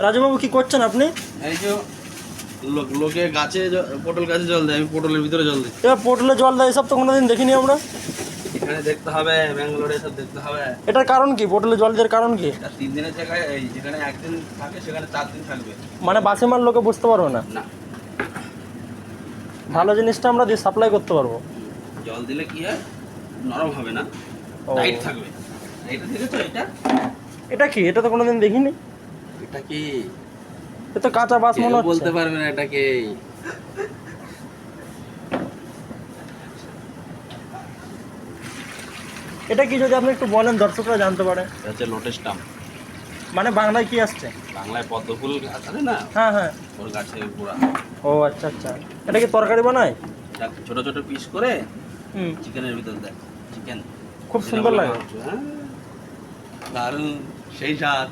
রাজুবাবু কি করছেন আপনি? এই যে লোকে গাছে পটল গাছে জল দেয়, আমি পটলের ভিতরে জল দিই। এবার পটলে জল দেয়, এসব তো কোনোদিন দেখিনি আমরা। এখানে দেখতে হবে, ব্যাঙ্গালোরে এসব দেখতে হবে। এটার কারণ কি? পটলে জল দেওয়ার কারণ কি? এটা 3 দিনের জায়গায় এই যেখানে 1 দিন থাকে সেখানে 4 দিন থাকবে। মানে বাসি মাল লোকে বুঝতে পারবে না। না, ভালো জিনিসটা আমরা দিয়ে সাপ্লাই করতে পারবো। জল দিলে কি হয়, নরম হবে না, ও। টাইট থাকবে। এটা দেখেছো এটা? এটা কি? এটা তো কোনোদিন দেখিনি। এটা কি এ তো কাঁচা বাস মনে কেউ হচ্ছে। বলতে পারবে না এটাকে। এটা কি যদি আপনি একটু বলেন, দর্শকরা জানতে পারে। এটা হচ্ছে লোটাস স্টাম্প। মানে বাংলায় কি আসছে? বাংলায় পদ্ম ফুল গাছ আছে না, হ্যাঁ হ্যাঁ। ওর গাছের গোড়া। ও আচ্ছা আচ্ছা। এটা কি তরকারি বানায়? এটা ছোট ছোট পিস করে হুম। চিকেনের ভিতর দেয়। চিকেন খুব সুন্দর লাগে। হ্যাঁ, দারুণ, সেই স্বাদ।